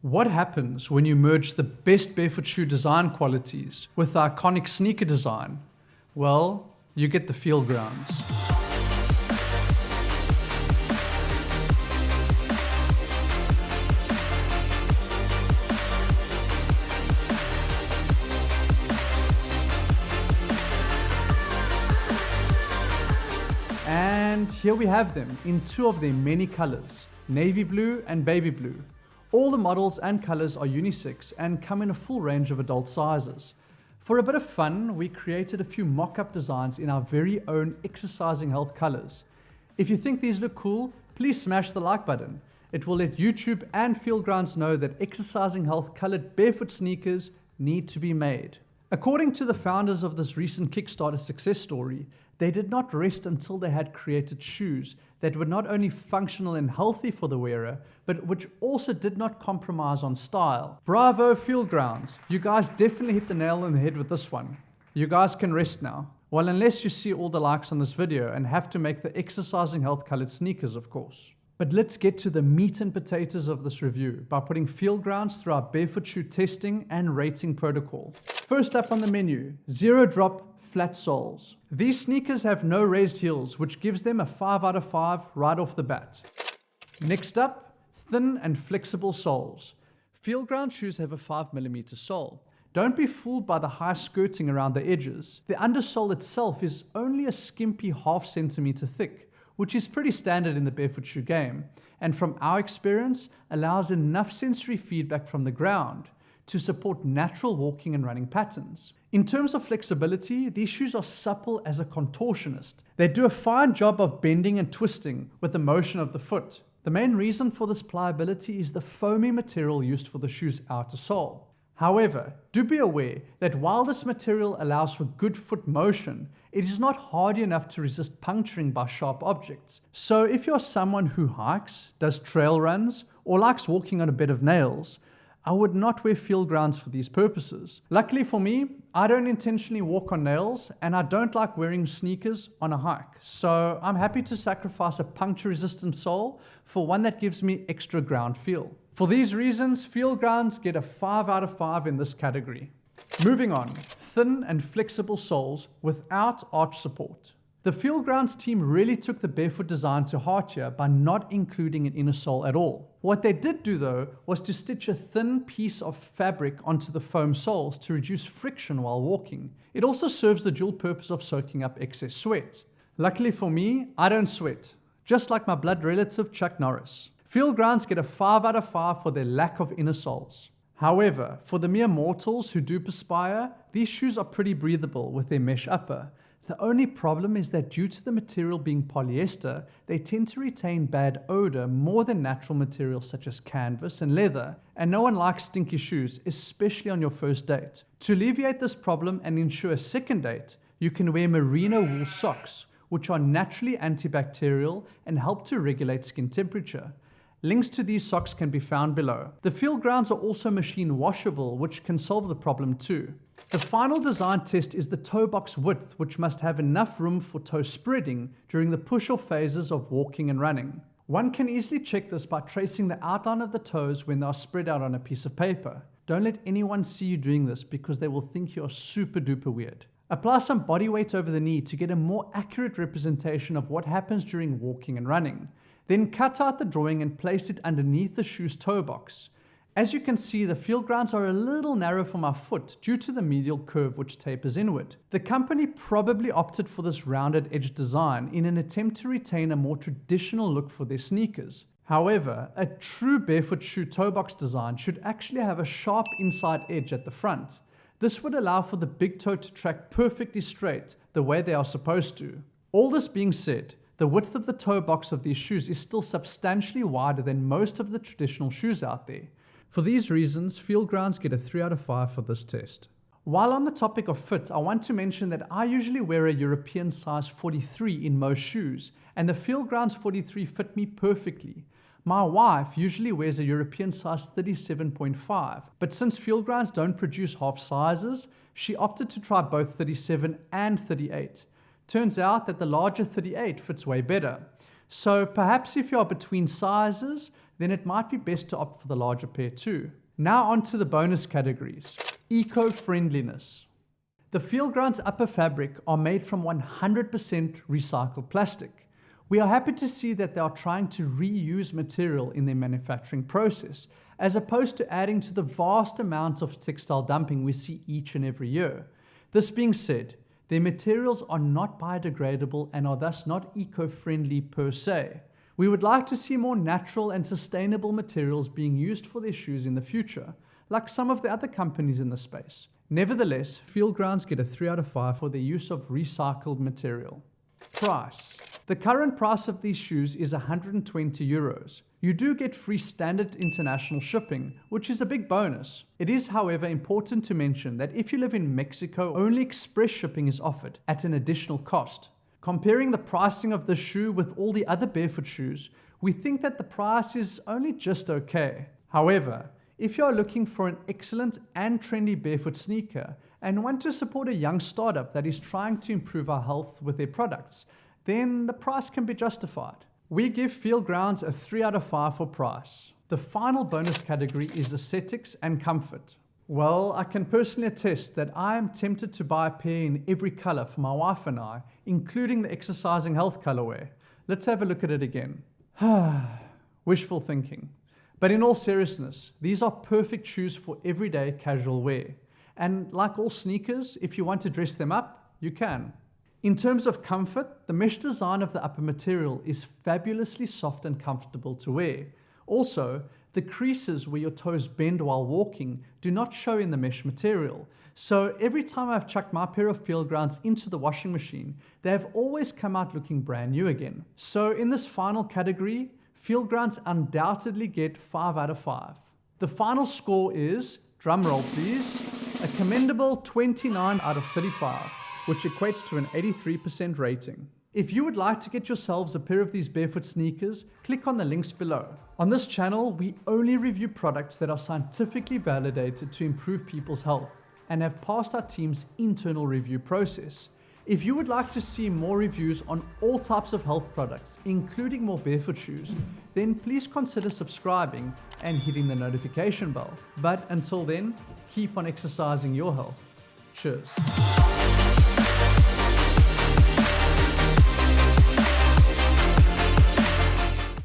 What happens when you merge the best barefoot shoe design qualities with the iconic sneaker design? Well, you get the Feelgrounds. And here we have them in two of their many colors, navy blue and baby blue. All the models and colors are unisex and come in a full range of adult sizes. For a bit of fun, we created a few mock-up designs in our very own exercising health colors. If you think these look cool, please smash the like button. It will let YouTube and Feelgrounds know that exercising health colored barefoot sneakers need to be made. According to the founders of this recent Kickstarter success story, they did not rest until they had created shoes that were not only functional and healthy for the wearer, but which also did not compromise on style. Bravo, Feelgrounds! You guys definitely hit the nail on the head with this one. You guys can rest now. Well, unless you see all the likes on this video and have to make the exercising health colored sneakers, of course. But let's get to the meat and potatoes of this review by putting Feelgrounds through our barefoot shoe testing and rating protocol. First up on the menu, zero drop flat soles. These sneakers have no raised heels, which gives them a 5 out of 5 right off the bat. Next up, thin and flexible soles. Feelground shoes have a 5mm sole. Don't be fooled by the high skirting around the edges. The undersole itself is only a skimpy ½ centimeter thick, which is pretty standard in the barefoot shoe game, and from our experience, allows enough sensory feedback from the ground to support natural walking and running patterns. In terms of flexibility, these shoes are supple as a contortionist. They do a fine job of bending and twisting with the motion of the foot. The main reason for this pliability is the foamy material used for the shoe's outer sole. However, do be aware that while this material allows for good foot motion, it is not hardy enough to resist puncturing by sharp objects. So if you're someone who hikes, does trail runs, or likes walking on a bed of nails, I would not wear Feelgrounds for these purposes. Luckily for me, I don't intentionally walk on nails and I don't like wearing sneakers on a hike. So I'm happy to sacrifice a puncture-resistant sole for one that gives me extra ground feel. For these reasons, Feelgrounds get a 5 out of 5 in this category. Moving on, thin and flexible soles without arch support. The Feelgrounds team really took the barefoot design to heart here by not including an inner sole at all. What they did do though was to stitch a thin piece of fabric onto the foam soles to reduce friction while walking. It also serves the dual purpose of soaking up excess sweat. Luckily for me, I don't sweat, just like my blood relative Chuck Norris. Feelgrounds get a 5 out of 5 for their lack of inner soles. However, for the mere mortals who do perspire, these shoes are pretty breathable with their mesh upper. The only problem is that due to the material being polyester, they tend to retain bad odor more than natural materials such as canvas and leather, and no one likes stinky shoes, especially on your first date. To alleviate this problem and ensure a second date, you can wear merino wool socks, which are naturally antibacterial and help to regulate skin temperature. Links to these socks can be found below. The Feelgrounds are also machine washable, which can solve the problem too. The final design test is the toe box width, which must have enough room for toe spreading during the push-off phases of walking and running. One can easily check this by tracing the outline of the toes when they are spread out on a piece of paper. Don't let anyone see you doing this because they will think you are super duper weird. Apply some body weight over the knee to get a more accurate representation of what happens during walking and running. Then cut out the drawing and place it underneath the shoe's toe box. As you can see, the Feelgrounds are a little narrow for my foot due to the medial curve which tapers inward. The company probably opted for this rounded edge design in an attempt to retain a more traditional look for their sneakers. However, a true barefoot shoe toe box design should actually have a sharp inside edge at the front. This would allow for the big toe to track perfectly straight the way they are supposed to. All this being said, the width of the toe box of these shoes is still substantially wider than most of the traditional shoes out there. For these reasons, Feelgrounds get a 3 out of 5 for this test. While on the topic of fit, I want to mention that I usually wear a European size 43 in most shoes, and the Feelgrounds 43 fit me perfectly. My wife usually wears a European size 37.5, but since Feelgrounds don't produce half sizes, she opted to try both 37 and 38. Turns out that the larger 38 fits way better. So perhaps if you are between sizes, then it might be best to opt for the larger pair too. Now on to the bonus categories. Eco-friendliness. The Feelgrounds upper fabric are made from 100% recycled plastic. We are happy to see that they are trying to reuse material in their manufacturing process, as opposed to adding to the vast amount of textile dumping we see each and every year. This being said, their materials are not biodegradable and are thus not eco-friendly per se. We would like to see more natural and sustainable materials being used for their shoes in the future, like some of the other companies in the space. Nevertheless, Feelgrounds get a 3 out of 5 for their use of recycled material. Price. The current price of these shoes is €120. You do get free standard international shipping, which is a big bonus. It is, however, important to mention that if you live in Mexico, only express shipping is offered at an additional cost. Comparing the pricing of this shoe with all the other barefoot shoes, we think that the price is only just okay. However, if you are looking for an excellent and trendy barefoot sneaker and want to support a young startup that is trying to improve our health with their products, then the price can be justified. We give Feelgrounds a 3 out of 5 for price. The final bonus category is aesthetics and comfort. Well, I can personally attest that I am tempted to buy a pair in every color for my wife and I, including the exercising health colorway. Let's have a look at it again. Wishful thinking. But in all seriousness, these are perfect shoes for everyday casual wear. And like all sneakers, if you want to dress them up, you can. In terms of comfort, the mesh design of the upper material is fabulously soft and comfortable to wear. Also, the creases where your toes bend while walking do not show in the mesh material. So every time I've chucked my pair of Feelgrounds into the washing machine, they have always come out looking brand new again. So in this final category, Feelgrounds undoubtedly get 5 out of 5. The final score is, drumroll please, a commendable 29 out of 35, which equates to an 83% rating. If you would like to get yourselves a pair of these barefoot sneakers, click on the links below. On this channel, we only review products that are scientifically validated to improve people's health and have passed our team's internal review process. If you would like to see more reviews on all types of health products, including more barefoot shoes, then please consider subscribing and hitting the notification bell. But until then, keep on exercising your health. Cheers.